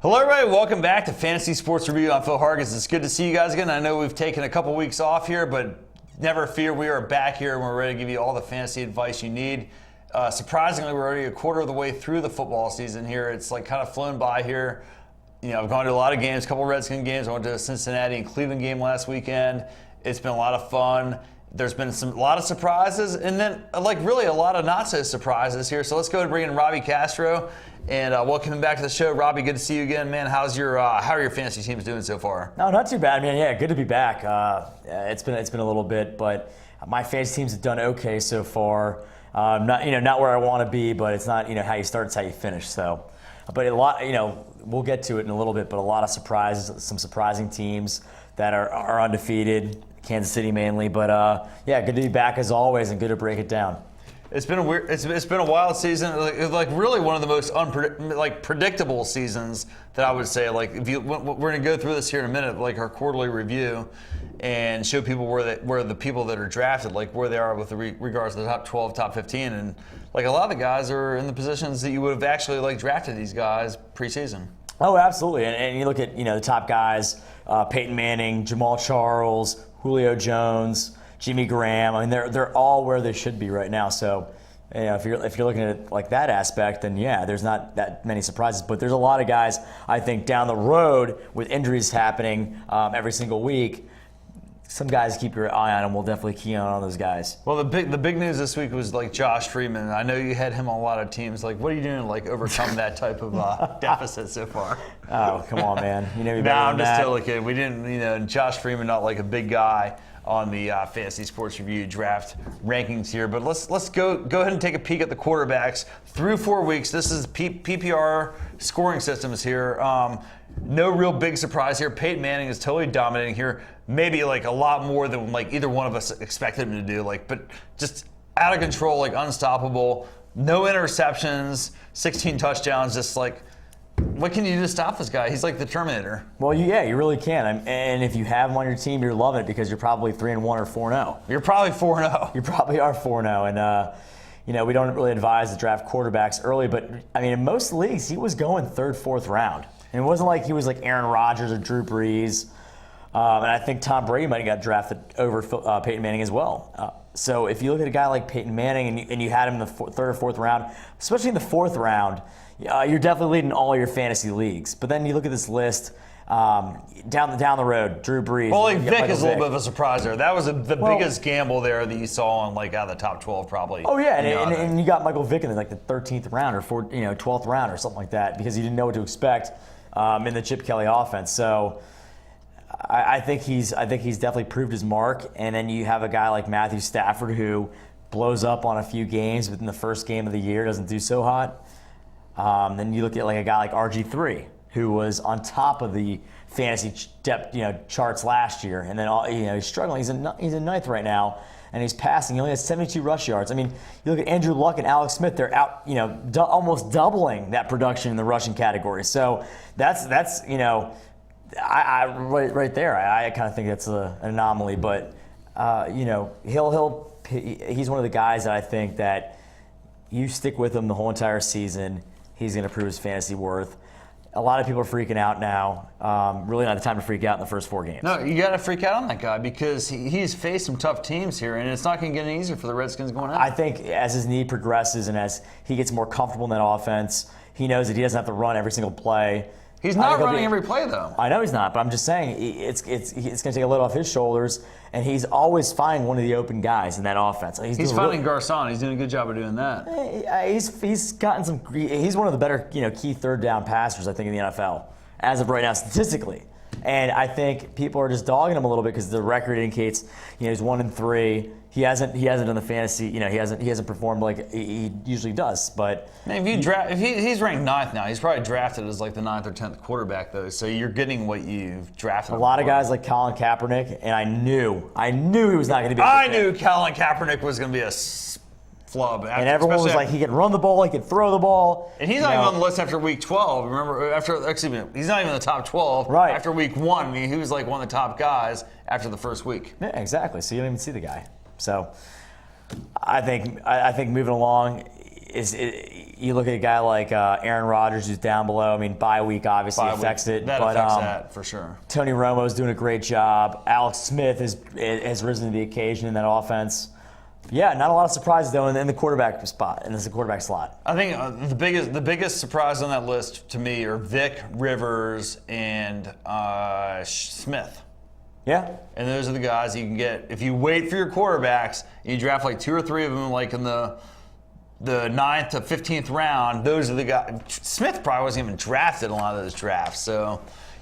Hello, everybody. Welcome back to Fantasy Sports Review. I'm Phil Hargis. It's good to see you guys again. I know we've taken a couple weeks off here, but never fear. We are back here and we're ready to give you all the fantasy advice you need. Surprisingly, we're already a quarter of the way through the football season here. It's like kind of flown by here. You know, I've gone to a lot of games, a couple Redskin games. I went to a Cincinnati and Cleveland game last weekend. It's been a lot of fun. There's been a lot of surprises, and then really a lot of not so surprises here. So let's go and bring in Robbie Castro and welcome him back to the show. Robbie, good to see you again, man. How are your fantasy teams doing so far? No, not too bad, man. Yeah, good to be back. It's been a little bit, but my fantasy teams have done okay so far. Not where I want to be, but it's not how you start, it's how you finish. So, but a lot, we'll get to it in a little bit. But a lot of surprises, some surprising teams that are undefeated. Kansas City mainly, but good to be back as always, and good to break it down. It's been a wild season, like really one of the most predictable seasons that I would say. Like we're gonna go through this here in a minute, like our quarterly review, and show people where the people that are drafted, like where they are with regards to the top 12, top 15, and like a lot of the guys are in the positions that you would have actually drafted these guys preseason. Oh, absolutely, and you look at the top guys, Peyton Manning, Jamal Charles, Julio Jones, Jimmy Graham. I mean, they're all where they should be right now. So, if you're looking at it like that aspect, then there's not that many surprises. But there's a lot of guys I think down the road with injuries happening every single week. Some guys keep your eye on, and we'll definitely key on those guys. Well, the big news this week was Josh Freeman. I know you had him on a lot of teams. What are you doing to overcome that type of deficit so far? Oh, come on, man. You know me No, better I'm than just that. totally kidding. We didn't. Josh Freeman, not a big guy on the Fantasy Sports Review draft rankings here. But let's go ahead and take a peek at the quarterbacks through 4 weeks. This is PPR scoring systems here. No real big surprise here. Peyton Manning is totally dominating here. Maybe a lot more than either one of us expected him to do. But just out of control, unstoppable. No interceptions, 16 touchdowns. Just what can you do to stop this guy? He's like the Terminator. Well, you really can. And if you have him on your team, you're loving it because you're probably 3-1 or 4-0. You're probably 4-0. You probably are 4-0. And, we don't really advise to draft quarterbacks early. But, in most leagues, he was going third, fourth round. And it wasn't like he was like Aaron Rodgers or Drew Brees. And I think Tom Brady might have got drafted over Peyton Manning as well. So if you look at a guy like Peyton Manning and you had him in the third or fourth round, especially in the fourth round, you're definitely leading all your fantasy leagues. But then you look at this list down the road, Drew Brees. Well, Vic is a little bit of a surprise there. That was the biggest gamble there that you saw on out of the top 12 probably. Oh yeah, and you got Michael Vick in the 13th round or 12th round or something like that because you didn't know what to expect in the Chip Kelly offense. So I think he's definitely proved his mark. And then you have a guy like Matthew Stafford who blows up on a few games, but in the first game of the year doesn't do so hot. Then you look at a guy like RG3 who was on top of the fantasy depth charts last year, and then he's struggling. He's in ninth right now, and he's passing. He only has 72 rush yards. I mean, you look at Andrew Luck and Alex Smith; they're out, almost doubling that production in the rushing category. So that's I right there. I kind of think that's an anomaly, but he's one of the guys that I think that you stick with him the whole entire season, he's going to prove his fantasy worth. A lot of people are freaking out now. Really not the time to freak out in the first 4 games. No, you got to freak out on that guy because he's faced some tough teams here, and it's not going to get any easier for the Redskins going out. I think as his knee progresses and as he gets more comfortable in that offense, he knows that he doesn't have to run every single play. He's not running every play, though. I know he's not, but I'm just saying it's going to take a load off his shoulders, and he's always finding one of the open guys in that offense. He's finding Garcon. He's doing a good job of doing that. He's gotten some. He's one of the better key third down passers I think in the NFL as of right now statistically, and I think people are just dogging him a little bit because the record indicates he's 1-3. He hasn't done the fantasy. He hasn't performed like he usually does. But if he's ranked 9th now, he's probably drafted as the 9th or 10th quarterback though. So you're getting what you've drafted. A lot of guys like Colin Kaepernick, and I knew he was not going to be. I knew Colin Kaepernick was going to be a flub. And everyone was like, he can run the ball, he can throw the ball. And he's not even on the list after week 12. Remember, he's not even in the top 12. Right. After week 1, he was one of the top guys after the first week. Yeah, exactly. So you don't even see the guy. So I think moving along, you look at a guy like Aaron Rodgers who's down below. I mean, bye week obviously affects it. That but, affects that for sure. Tony Romo's doing a great job. Alex Smith has risen to the occasion in that offense. Yeah, not a lot of surprises though in the quarterback spot, in the quarterback slot. I think the biggest surprise on that list to me are Vic, Rivers, and Smith. Yeah. And those are the guys you can get if you wait for your quarterbacks and you draft like 2 or 3 of them like in the 9th to 15th round. Those are the guys. Smith probably wasn't even drafted in a lot of those drafts, so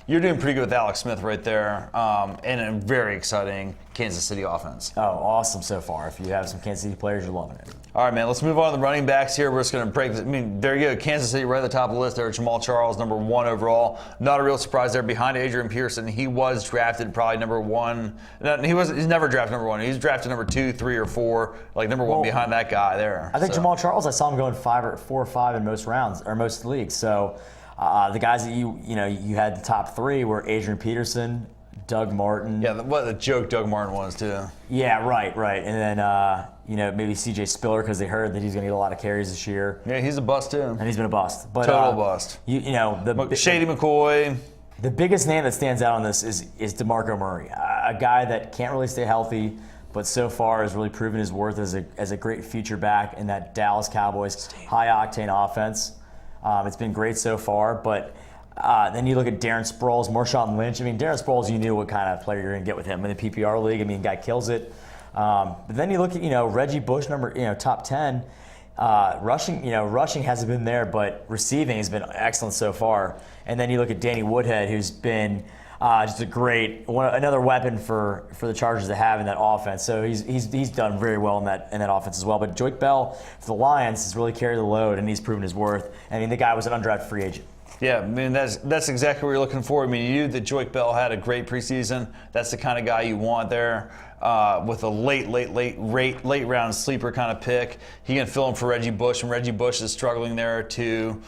you're doing pretty good with Alex Smith right there, and a very exciting Kansas City offense. Oh, awesome so far. If you have some Kansas City players, you're loving it. All right, man, let's move on to the running backs here. We're just going to break this. I mean, there you go. Kansas City right at the top of the list there. Jamal Charles, number 1 overall. Not a real surprise there. Behind Adrian Peterson, he was drafted probably number 1. No, he's never drafted number 1. He's drafted number 2, 3, or 4, like number 1 behind that guy there. I think Jamal Charles, I saw him going 4 or 5 in most rounds, or most leagues. So the guys that you had the top 3 were Adrian Peterson, Doug Martin. Yeah, what a joke Doug Martin was too. Yeah, right. And then maybe C.J. Spiller because they heard that he's going to get a lot of carries this year. Yeah, he's a bust too. And he's been a bust. But, total bust. Shady McCoy. The biggest name that stands out on this is DeMarco Murray, a guy that can't really stay healthy, but so far has really proven his worth as a great feature back in that Dallas Cowboys high-octane offense. It's been great so far, but then you look at Darren Sproles, Marshawn Lynch. I mean, Darren Sproles, you knew what kind of player you're going to get with him in the PPR league. I mean, guy kills it. But then you look at Reggie Bush, top 10. Rushing hasn't been there, but receiving has been excellent so far. And then you look at Danny Woodhead, who's been just another weapon for the Chargers to have in that offense. So he's done very well in that offense as well. But Joique Bell for the Lions has really carried the load, and he's proven his worth. I mean, the guy was an undrafted free agent. Yeah, I mean, that's exactly what you're looking for. I mean, you knew that Joique Bell had a great preseason. That's the kind of guy you want there with a late round sleeper kind of pick. He can fill in for Reggie Bush, and Reggie Bush is struggling there to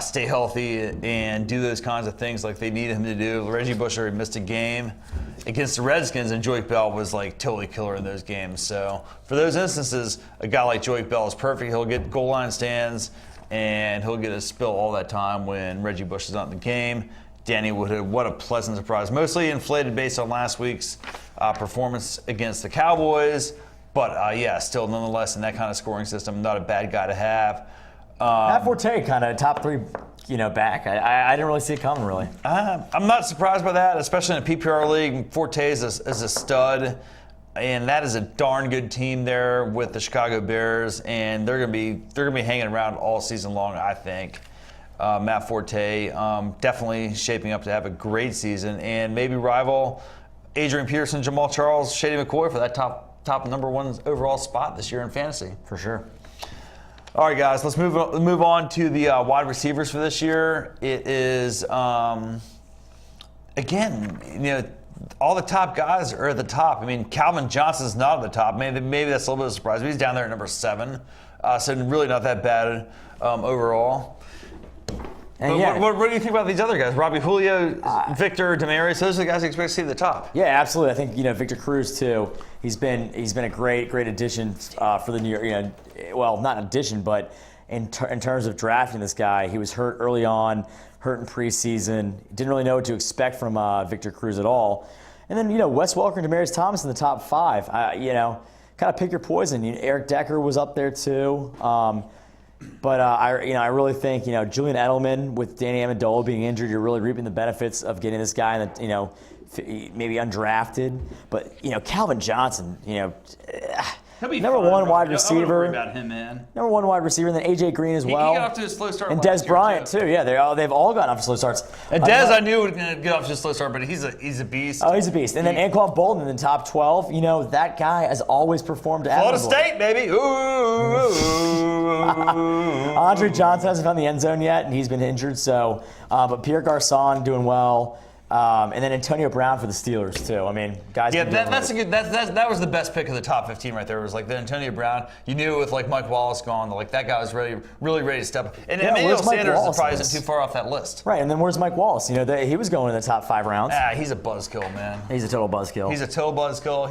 stay healthy and do those kinds of things like they need him to do. Reggie Bush already missed a game against the Redskins, and Joique Bell was like totally killer in those games. So for those instances, a guy like Joique Bell is perfect. He'll get goal line stands, and he'll get a spill all that time when Reggie Bush is not in the game. Danny Woodhead, what a pleasant surprise. Mostly inflated based on last week's performance against the Cowboys. But, still nonetheless in that kind of scoring system, not a bad guy to have. Matt Forte, kind of top 3, back. I didn't really see it coming, really. I'm not surprised by that, especially in a PPR league. Forte is a stud. And that is a darn good team there with the Chicago Bears, and they're gonna be hanging around all season long, I think. Matt Forte definitely shaping up to have a great season, and maybe rival Adrian Peterson, Jamal Charles, Shady McCoy for that top number 1 overall spot this year in fantasy. For sure. All right, guys, let's move on to the wide receivers for this year. It is again, all the top guys are at the top. I mean, Calvin Johnson's not at the top. Maybe that's a little bit of a surprise, but he's down there at number 7. So really not that bad overall. And what do you think about these other guys? Robbie Julio, Victor, Demaryius, those are the guys you expect to see at the top. Yeah, absolutely. I think Victor Cruz too. He's been a great addition for the New York. Well, not an addition, but in terms of drafting this guy, he was hurt early on, hurt in preseason. Didn't really know what to expect from Victor Cruz at all. And then Wes Welker and Demaryius Thomas in the top 5. Kind of pick your poison. Eric Decker was up there too. But I really think Julian Edelman with Danny Amendola being injured, you're really reaping the benefits of getting this guy that maybe undrafted. But Calvin Johnson, number 1 wide receiver. I worry about him, man. Number 1 wide receiver, and then AJ Green as well. He got off to a slow start. And Des Bryant too. Yeah, they've all gotten off to slow starts. And Des, I knew was going to get off to a slow start, but he's a beast. Oh, he's a beast. And then Anquan Bolden in the top 12. That guy has always performed admirably. Florida State, baby. Ooh. Andre Johnson hasn't found the end zone yet, and he's been injured. So, but Pierre Garçon doing well. And then Antonio Brown for the Steelers too. I mean, guys. Yeah, that was the best pick of the top 15 right there. It was like the Antonio Brown. You knew with like Mike Wallace gone, like that guy was really ready to step up. And Emmanuel Sanders is probably isn't too far off that list. Right. And then where's Mike Wallace? He was going in the top 5 rounds. He's a buzzkill, man. He's a total buzzkill. He's a total buzzkill.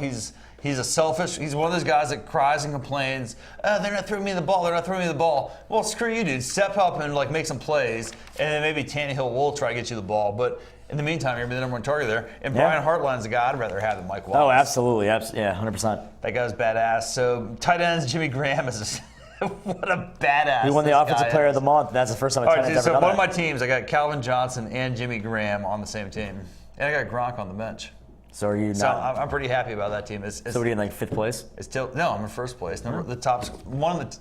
He's he's one of those guys that cries and complains, they're not throwing me the ball, they're not throwing me the ball. Well, screw you, dude. Step up and like make some plays, and then maybe Tannehill will try to get you the ball. But in the meantime, you're going to be the number one target there. And Brian Hartline's the guy I'd rather have than Mike Wallace. Oh, absolutely. Yeah, 100%. That guy's badass. So tight ends, Jimmy Graham is what a badass. He won the Offensive Player of the Month. That's the first time a tight end's ever done one of that. my teams, I got Calvin Johnson and Jimmy Graham on the same team. And I got Gronk on the bench. So are you So not? I'm pretty happy about that team. So what are you in like 5th place? It's still no, I'm in first place. The top,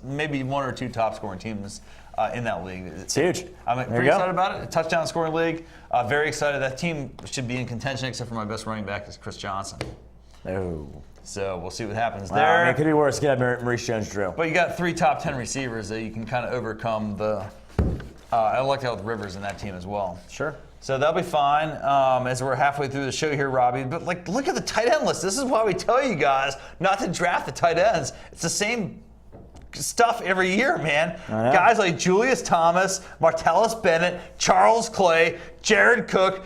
maybe one or two top scoring teams in that league. It's huge. I'm pretty excited about it. A touchdown scoring league. Very excited. That team should be in contention, except for my best running back is Chris Johnson. Oh. So we'll see what happens I there. mean, it could be worse. Get Maurice Jones-Drew. But you got 3 top 10 receivers that you can kind of overcome the. I like that with Rivers in that team as well. Sure. So that'll be fine as we're halfway through the show here, Robbie. But like, look at the tight end list. This is why we tell you guys not to draft the tight ends. It's the same stuff every year, man. Guys like Julius Thomas, Martellus Bennett, Charles Clay, Jared Cook,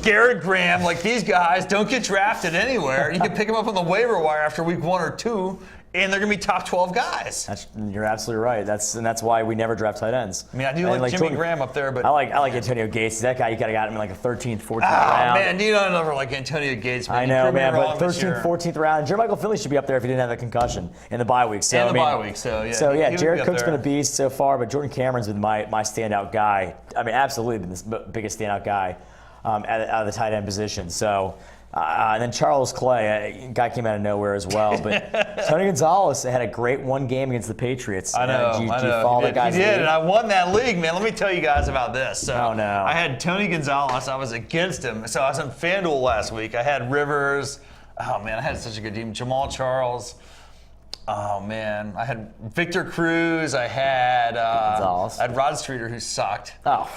Garrett Graham, like these guys don't get drafted anywhere. You can pick them up on the waiver wire after week 1 or 2, and they're going to be top 12 guys. You're absolutely right. That's why we never draft tight ends. I mean, I do like Jimmy Graham up there, but I like Antonio Gates. That guy, you got to got him in like a 13th, 14th round. Man, you don't ever like Antonio Gates. Man. I know, man, but 13th, 14th round. Jermichael Finley should be up there if he didn't have that concussion in the bye week. So, bye week, so yeah. So yeah, he Jared Cook's been a beast so far, but Jordan Cameron's been my standout guy. I mean, absolutely been the biggest standout guy out of the tight end position. So. And then Charles Clay, guy came out of nowhere as well. But Tony Gonzalez had a great one game against the Patriots. I know. Do you follow that guy's He did, league? and I won that league, man. Let me tell you guys about this. So Oh, no. I had Tony Gonzalez. I was against him. So I was in FanDuel last week. I had Rivers. Oh, man, I had such a good team. Jamal Charles. Oh, man. I had Victor Cruz. I had Rod Streeter, who sucked. Oh.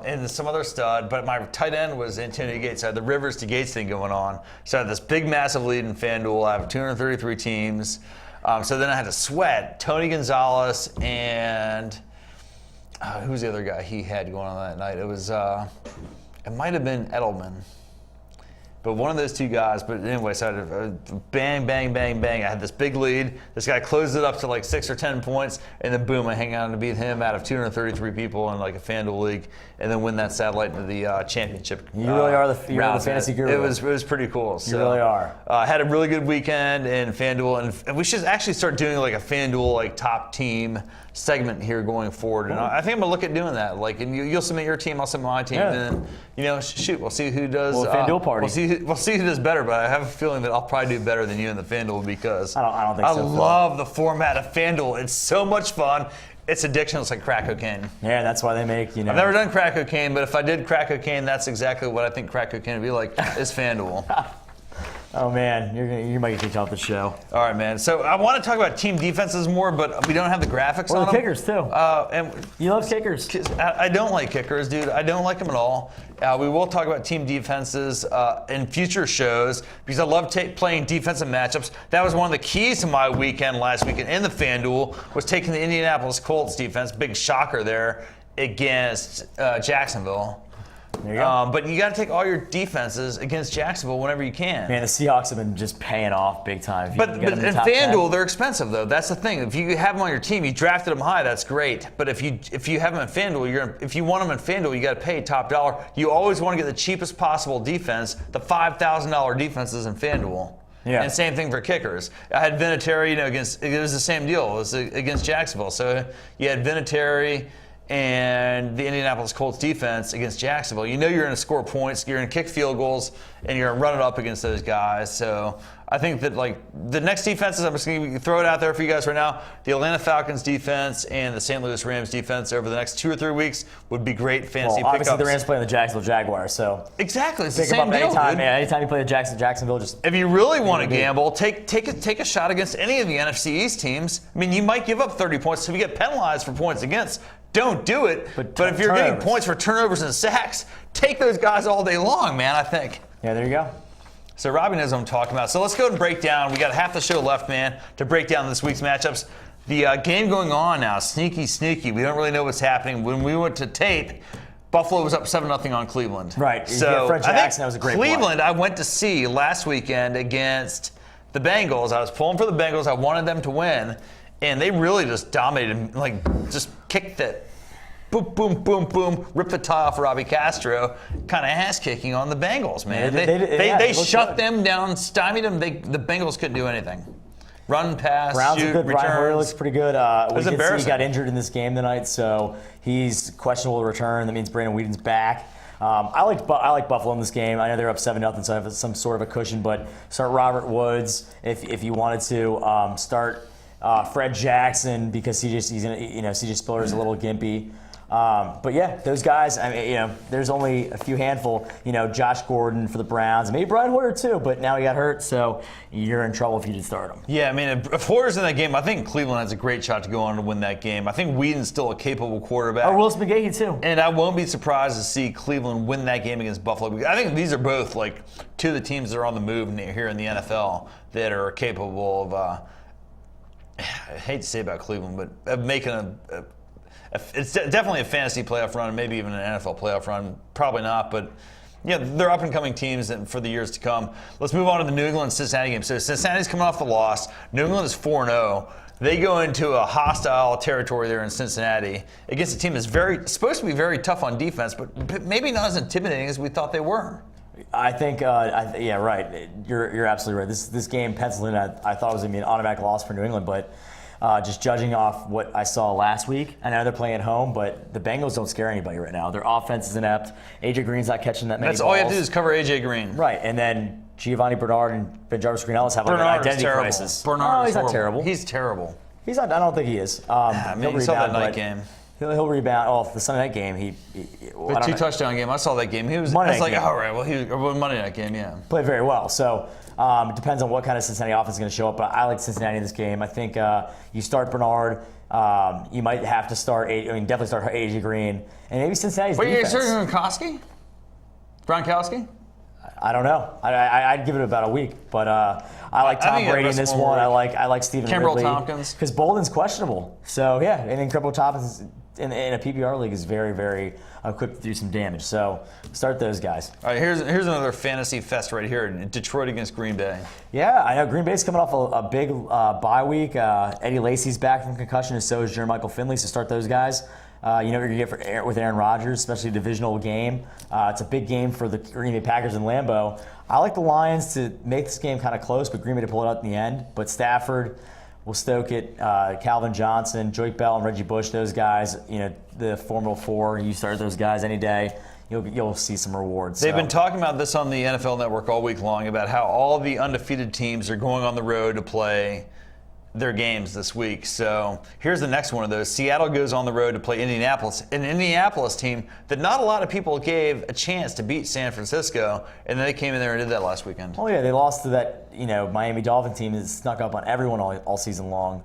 And some other stud. But my tight end was Antonio Gates. I had the Rivers to Gates thing going on. So I had this big, massive lead in FanDuel. I have 233 teams. So then I had to sweat Tony Gonzalez and who was the other guy he had going on that night? It was, it might have been Edelman. But one of those two guys, but anyway, so I had bang, bang, bang, bang. I had this big lead. This guy closed it up to like 6 or 10 points, and then boom, I hang on to beat him out of 233 people in like a FanDuel league, and then win that satellite into the championship. You really are the fantasy guru. It was pretty cool. So, you really are. I had a really good weekend in FanDuel, and we should actually start doing like a FanDuel like top team segment here going forward. And I think I'm gonna look at doing that. Like, and you'll submit your team, I'll submit my team, and then shoot, we'll see who does. FanDuel party. We'll see who does better. But I have a feeling that I'll probably do better than you in the FanDuel because I don't think so. I love the format of FanDuel. It's so much fun. It's addiction. It's like crack cocaine. Yeah, that's why they make, I've never done crack cocaine, but if I did crack cocaine, that's exactly what I think crack cocaine would be like. Is FanDuel. Oh man, you might get kicked off the show. All right, man. So I want to talk about team defenses more, but we don't have the graphics on the them. kickers too. And you love kickers. I don't like kickers, dude. I don't like them at all. We will talk about team defenses in future shows because I love playing defensive matchups. That was one of the keys to my weekend last weekend in the FanDuel was taking the Indianapolis Colts defense. Big shocker there against Jacksonville. There you go. But you got to take all your defenses against Jacksonville whenever you can. Man, the Seahawks have been just paying off big time. But in FanDuel, they're expensive though. That's the thing. If you have them on your team, you drafted them high, that's great. But if you have them in FanDuel, if you want them in FanDuel, you got to pay top dollar. You always want to get the cheapest possible defense. The $5,000 defenses in FanDuel. Yeah. And same thing for kickers. I had Vinatieri, against it was the same deal. It was against Jacksonville. So you had Vinatieri and the Indianapolis Colts defense against Jacksonville. You know you're going to score points, you're going to kick field goals, and you're going to run it up against those guys. So I think that like the next defenses, I'm just going to throw it out there for you guys right now. The Atlanta Falcons defense and the St. Louis Rams defense over the next 2 or 3 weeks would be great fantasy pickups. Obviously the Rams playing the Jacksonville Jaguars, so exactly, it's the pick them same up deal, anytime. dude. Man, anytime you play the Jacksonville, just if you really want to gamble, take a shot against any of the NFC East teams. I mean, you might give up 30 points, so if you get penalized for points against, don't do it. But if you're getting points for turnovers and sacks, take those guys all day long, man, I think. Yeah, there you go. So Robbie knows what I'm talking about. So let's go and break down. We got half the show left, man, to break down this week's matchups. The game going on now, sneaky. We don't really know what's happening. When we went to tape, Buffalo was up 7-0 on Cleveland. Right. So Fred Jackson, that was a great Cleveland, play. I went to see last weekend against the Bengals. I was pulling for the Bengals. I wanted them to win, and they really just dominated, like just kicked it. Boom, boom, boom, boom, rip the tie off Robbie Castro, kind of ass-kicking on the Bengals, man. They shut them down, stymied them. The Bengals couldn't do anything. Run, pass, Browns shoot, are good. returns. Brian Hoyer looks pretty good. We did see he got injured in this game tonight, so he's questionable to return. That means Brandon Whedon's back. I like Buffalo in this game. I know they're up 7-0, so I have some sort of a cushion. But start Robert Woods if you wanted to. Start Fred Jackson because CJ Spiller is a little gimpy. But yeah, those guys. I mean, there's only a few handful. Josh Gordon for the Browns, maybe Brian Hoyer too. But now he got hurt, so you're in trouble if you didn't start him. Yeah, I mean, if Hoyer's in that game, I think Cleveland has a great shot to go on to win that game. I think Whedon's still a capable quarterback. Or Willis McGahee too. And I won't be surprised to see Cleveland win that game against Buffalo. Because I think these are both like two of the teams that are on the move here in the NFL that are capable of. I hate to say about Cleveland, but of making it's definitely a fantasy playoff run, maybe even an NFL playoff run. Probably not, but yeah, they're up-and-coming teams for the years to come. Let's move on to the New England-Cincinnati game. So Cincinnati's coming off the loss. New England is 4-0. They go into a hostile territory there in Cincinnati against a team that's supposed to be very tough on defense, but maybe not as intimidating as we thought they were. I think, yeah, right. You're absolutely right. This game penciled in. I thought it was going to be an automatic loss for New England, but just judging off what I saw last week, I know they're playing at home, but the Bengals don't scare anybody right now. Their offense is inept. A.J. Green's not catching that many balls. That's all you have to do is cover A.J. Green. Right, and then Giovanni Bernard and Ben-Jarvis Green-Ellis have like an identity crisis. Bernard he's not terrible. He's terrible. He's not. I don't think he is. I mean, he saw that night game. He'll rebound. Oh, the Sunday night game, the two-touchdown game. I saw that game. He was like, all right, well, Monday night game, yeah. Played very well. So it depends on what kind of Cincinnati offense is going to show up. But I like Cincinnati in this game. I think you start Bernard. You might have to start. Definitely start A.J. Green, and maybe Cincinnati's defense. Wait, you're starting Gronkowski? I don't know. I'd give it about a week, but I like Tom Brady in this one. I like Stephen Ridley. Tompkins. Because Bolden's questionable. So yeah, and then Kimbrel Tompkins in a PPR league is very, very equipped to do some damage. So start those guys. All right, here's another fantasy fest right here. Detroit against Green Bay. Yeah, I know Green Bay's coming off a big bye week. Eddie Lacy's back from concussion, and so is Jermichael Finley. So start those guys. You know what you're going to get with Aaron Rodgers, especially a divisional game. It's a big game for the Green Bay Packers in Lambeau. I like the Lions to make this game kind of close, but Green Bay to pull it out in the end. But Stafford will stoke it. Calvin Johnson, Joyke Bell, and Reggie Bush, those guys, the Formula 4, you start those guys any day, you'll see some rewards. They've been talking about this on the NFL Network all week long about how all the undefeated teams are going on the road to play their games this week. So here's the next one of those. Seattle goes on the road to play Indianapolis, an Indianapolis team that not a lot of people gave a chance to beat San Francisco, and then they came in there and did that last weekend. Oh yeah, they lost to that Miami Dolphin team that snuck up on everyone all season long.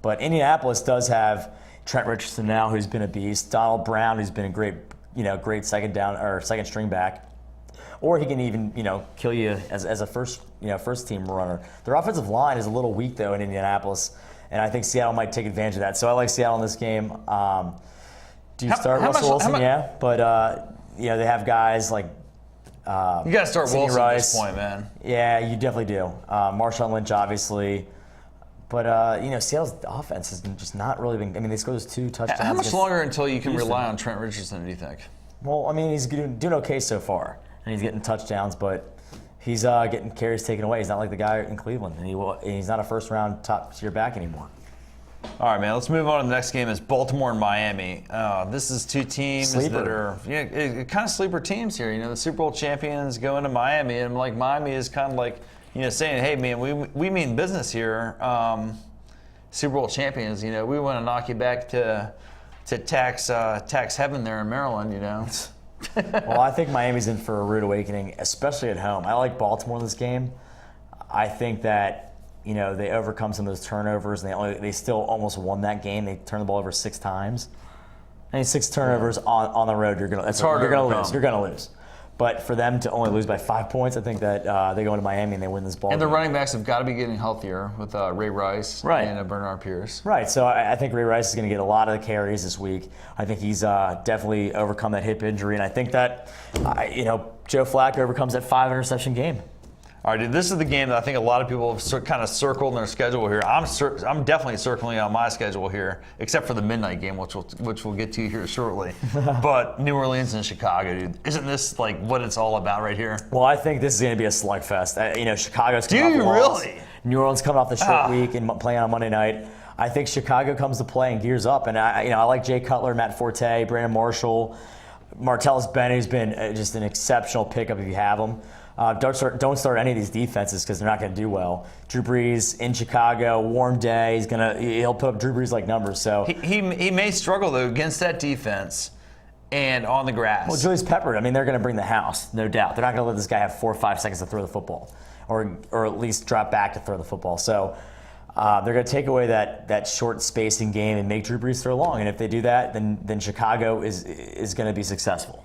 But Indianapolis does have Trent Richardson now, who's been a beast. Donald Brown, who's been a great second string back. Or he can even, kill you as a first team runner. Their offensive line is a little weak though in Indianapolis, and I think Seattle might take advantage of that. So I like Seattle in this game. Do you start Russell Wilson? Yeah, but they have guys like you got to start Sidney Wilson Rice. at this point, man. Yeah, you definitely do. Marshawn Lynch, obviously. But, Seattle's offense has just not really been – they scored those 2 touchdowns. How much longer until you can rely on Trent Richardson, do you think? Well, he's doing okay so far. And he's getting touchdowns, but he's getting carries taken away. He's not like the guy in Cleveland, and he's not a first-round top-tier back anymore. All right, man, let's move on to the next game. Is Baltimore and Miami. This is two teams that are kind of sleeper teams here. The Super Bowl champions go into Miami, and Miami is kind of like saying, hey, man, we mean business here. Super Bowl champions, we want to knock you back to tax heaven there in Maryland, Well, I think Miami's in for a rude awakening, especially at home. I like Baltimore in this game. I think that they overcome some of those turnovers, and they still almost won that game. They turned the ball over 6 times. 6 turnovers on the road, you're gonna lose. You're gonna lose. But for them to only lose by 5 points, I think that they go into Miami and they win this ball. And the running backs have got to be getting healthier with Ray Rice and Bernard Pierce. Right. So I think Ray Rice is going to get a lot of the carries this week. I think he's definitely overcome that hip injury, and I think that Joe Flacco overcomes that 5 interception game. All right, dude, this is the game that I think a lot of people have kind of circled in their schedule here. I'm definitely circling on my schedule here, except for the midnight game, which we'll get to here shortly. But New Orleans and Chicago, dude, isn't this like what it's all about right here? Well, I think this is going to be a slugfest. Chicago's coming off the loss. Really? New Orleans coming off the short week and playing on Monday night. I think Chicago comes to play and gears up, and I like Jay Cutler, Matt Forte, Brandon Marshall, Martellus Bennett, who's been just an exceptional pickup if you have him. Don't start any of these defenses because they're not going to do well. Drew Brees in Chicago, warm day. He'll put up Drew Brees-like numbers. So he may struggle though against that defense and on the grass. Well, Julius Peppard. I mean, they're going to bring the house, no doubt. They're not going to let this guy have 4 or 5 seconds to throw the football, or at least drop back to throw the football. So they're going to take away that short spacing game and make Drew Brees throw long. And if they do that, then Chicago is going to be successful.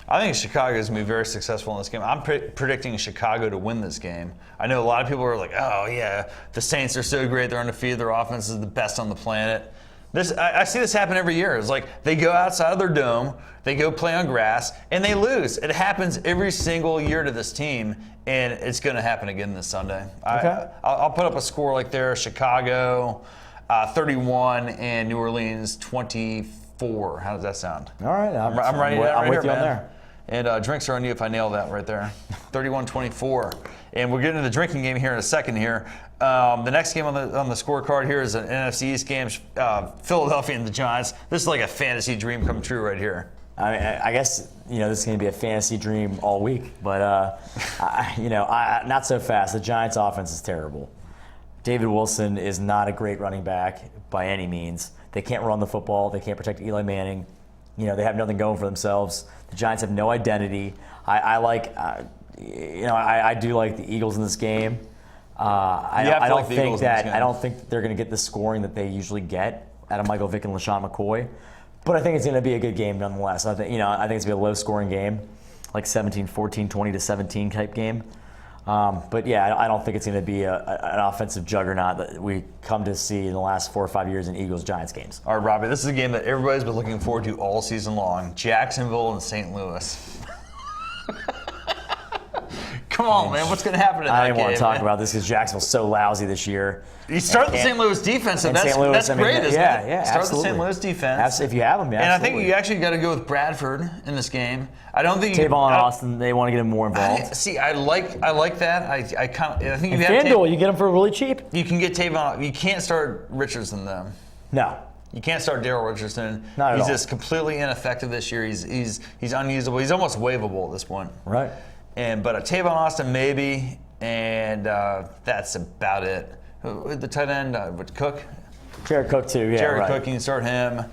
I think Chicago is going to be very successful in this game. I'm predicting Chicago to win this game. I know a lot of people are like, oh, yeah, the Saints are so great. They're undefeated. Their offense is the best on the planet. I see this happen every year. It's like they go outside of their dome, they go play on grass, and they lose. It happens every single year to this team, and it's going to happen again this Sunday. Okay. I'll put up a score like there, Chicago 31 and New Orleans 24. How does that sound? All right. I'm ready. I'm with you on there. And drinks are on you if I nail that right there. 31-24. And we'll get into the drinking game here in a second here. The next game on the scorecard here is an NFC East game, Philadelphia and the Giants. This is like a fantasy dream come true right here. I guess this is going to be a fantasy dream all week, but not so fast. The Giants' offense is terrible. David Wilson is not a great running back by any means. They can't run the football. They can't protect Eli Manning. They have nothing going for themselves. The Giants have no identity. I do like the Eagles in this game. I don't think they're going to get the scoring that they usually get out of Michael Vick and LaShawn McCoy. But I think it's going to be a good game nonetheless. I think it's going to be a low-scoring game, like 17-14, 20-17 type game. But yeah, I don't think it's going to be an offensive juggernaut that we come to see in the last 4 or 5 years in Eagles-Giants games. All right, Robbie, this is a game that everybody's been looking forward to all season long. Jacksonville and St. Louis. Come on, man. What's going to happen in that game? I didn't want to talk about this because Jacksonville's so lousy this year. You start the St. Louis defense, and that's great, isn't it? Yeah, start absolutely. the St. Louis defense. If you have them, yeah. And I think you actually got to go with Bradford in this game. I don't think Tavon and Austin, they want to get him more involved. I like that. I think you have FanDuel, you get him for really cheap. You can get Tavon. You can't start Richardson though. No. You can't start Darrell Richardson. Not at all. He's just completely ineffective this year. He's unusable. He's almost waivable at this point. Right. But Tavon Austin maybe, and that's about it. The tight end with Cook. Jared Cook too. Yeah. Jared right. Cook, you can start him.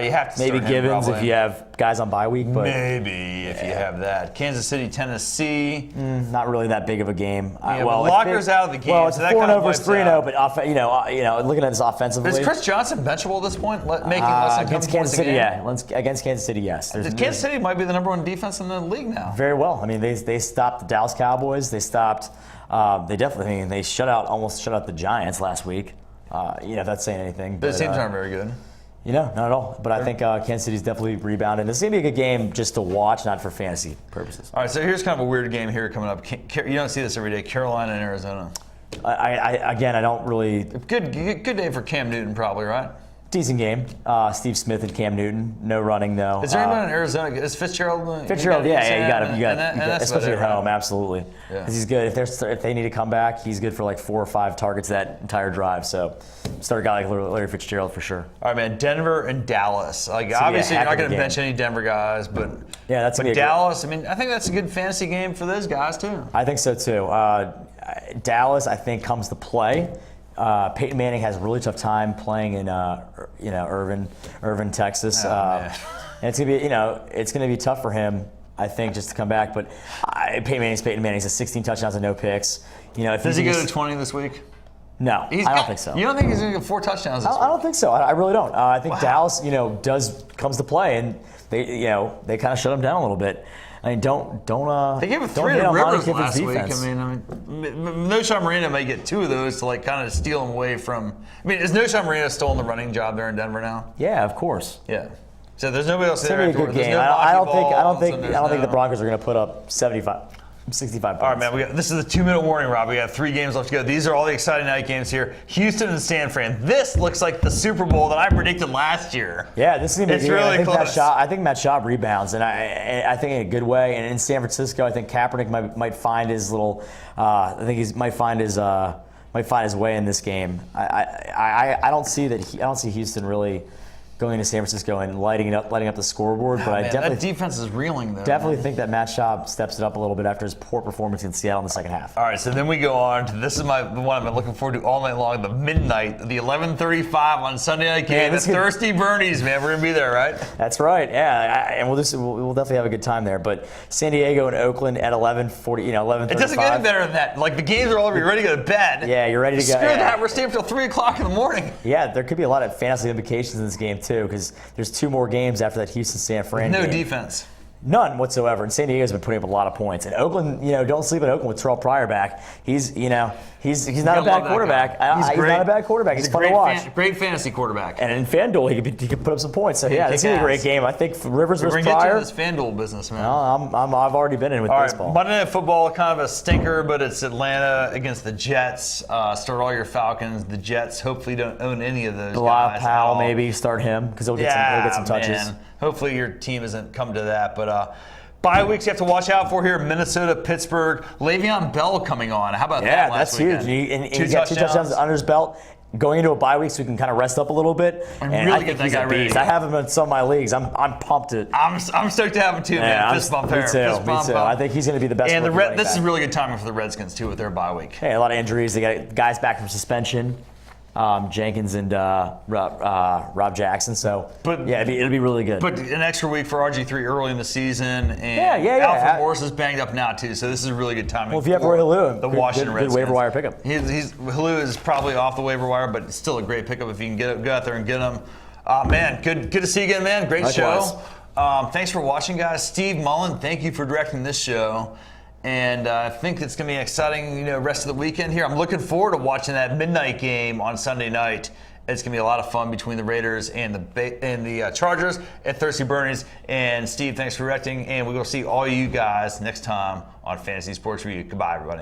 You have to maybe start Givens him if you have guys on bye week. But maybe if you have that. Kansas City, Tennessee. Not really that big of a game. Locker's out of the game. Well, it's so 4-0 versus 3-0, but looking at this offensively. Is Chris Johnson benchable at this point? Against Kansas City, yeah. Against Kansas City, yes. Kansas City might be the number 1 defense in the league now. Very well. I mean, they stopped the Dallas Cowboys. They stopped. They almost shut out the Giants last week. If that's saying anything. Those teams aren't very good. Not at all. But I think Kansas City's definitely rebounded. This is going to be a good game just to watch, not for fantasy purposes. All right, so here's kind of a weird game here coming up. You don't see this every day. Carolina and Arizona. I don't really. Good day for Cam Newton, probably, right? Decent game. Steve Smith and Cam Newton. No running though. Is there anyone in Arizona? Is Fitzgerald? Fitzgerald, yeah, you got him, especially at home, absolutely. Because he's good. If they need to come back, he's good for like 4 or 5 targets that entire drive. So start a guy like Larry Fitzgerald for sure. All right, man. Denver and Dallas. Obviously, you're not going to bench any Denver guys, but that's Dallas. I mean, I think that's a good fantasy game for those guys too. I think so too. Dallas, I think, comes to play. Peyton Manning has a really tough time playing in Irvin, Texas. And it's gonna be tough for him, I think, just to come back. But Peyton Manning's has 16 touchdowns and no picks. Does he go to 20 this week? No, I don't think so. You don't think he's going to get 4 touchdowns this week? I don't think so. I really don't. I think Dallas, comes to play, and they kind of shut him down a little bit. I mean, don't. They gave him 3 to Rivers last week. I mean, No Sean Marino may get 2 of those to kind of steal him away from. I mean, is No Sean Marino stolen the running job there in Denver now? Yeah, of course. Yeah. So there's nobody else there. It's gonna be a good game. I don't think the Broncos are going to put up 75. 65 points. All right, man. This is a 2-minute warning, Rob. We got 3 games left to go. These are all the exciting night games here. Houston and San Fran. This looks like the Super Bowl that I predicted last year. Yeah, this is going to be It's really close. I think Matt Schaub rebounds, and I think in a good way. And in San Francisco, I think Kaepernick might find his little. I think he might find his way in this game. I don't see that. I don't see Houston really going into San Francisco and lighting up the scoreboard. But I definitely that defense is reeling though. Definitely think that Matt Schaub steps it up a little bit after his poor performance in Seattle in the second half. All right, so then we go on to the one I've been looking forward to all night long, the midnight, the 11:35 on Sunday night game. The Thirsty Bernies, man. We're gonna be there, right? That's right. Yeah, and we'll definitely have a good time there. But San Diego and Oakland at 11:40, 11:35. It doesn't get any better than that. Like the games are over, you're ready to go to bed. Yeah, you're ready to go. Screw that. We're staying until 3 o'clock in the morning. Yeah, there could be a lot of fantasy implications in this game too, because there's 2 more games after that Houston-San Fran game. No defense. None whatsoever. And San Diego's been putting up a lot of points. And Oakland, don't sleep on Oakland with Terrell Pryor back. He's not a bad quarterback. He's not a bad quarterback. He's fun to watch. Great fantasy quarterback. And in FanDuel, he could put up some points. So yeah, this is a great game. I think Rivers versus Pryor. We're getting to this FanDuel business, man. I've already been in with baseball. Monday Night Football, kind of a stinker, but it's Atlanta against the Jets. Start all your Falcons. The Jets hopefully don't own any of those guys. Powell, maybe start him because he'll get some touches. Man. Hopefully your team hasn't come to that, but. Bye weeks you have to watch out for here. Minnesota, Pittsburgh. Le'Veon Bell coming on. How about that? Yeah, that's huge. He's got 2 touchdowns under his belt. Going into a bye week so we can kind of rest up a little bit. And really get that guy ready. I have him in some of my leagues. I'm pumped. I'm stoked to have him too, man. Fist bump there. Me too. I think he's going to be the best. And this is really good timing for the Redskins too with their bye week. Hey, a lot of injuries. They got guys back from suspension. Jenkins and Rob Jackson. So, it'll be really good. But an extra week for RG3 early in the season, and Alfred Morris is banged up now too. So this is really good timing. Well, if you have Roy Halou, the Washington Redskins, good waiver wire pickup. Halou is probably off the waiver wire, but still a great pickup if you can go out there and get him. Man, good to see you again, man. Great Likewise. show. Thanks for watching, guys. Steve Mullen, thank you for directing this show. And I think it's going to be an exciting, rest of the weekend here. I'm looking forward to watching that midnight game on Sunday night. It's going to be a lot of fun between the Raiders and the Chargers at Thirsty Bernie's. And Steve, thanks for directing. And we're going to see all you guys next time on Fantasy Sports Review. Goodbye, everybody.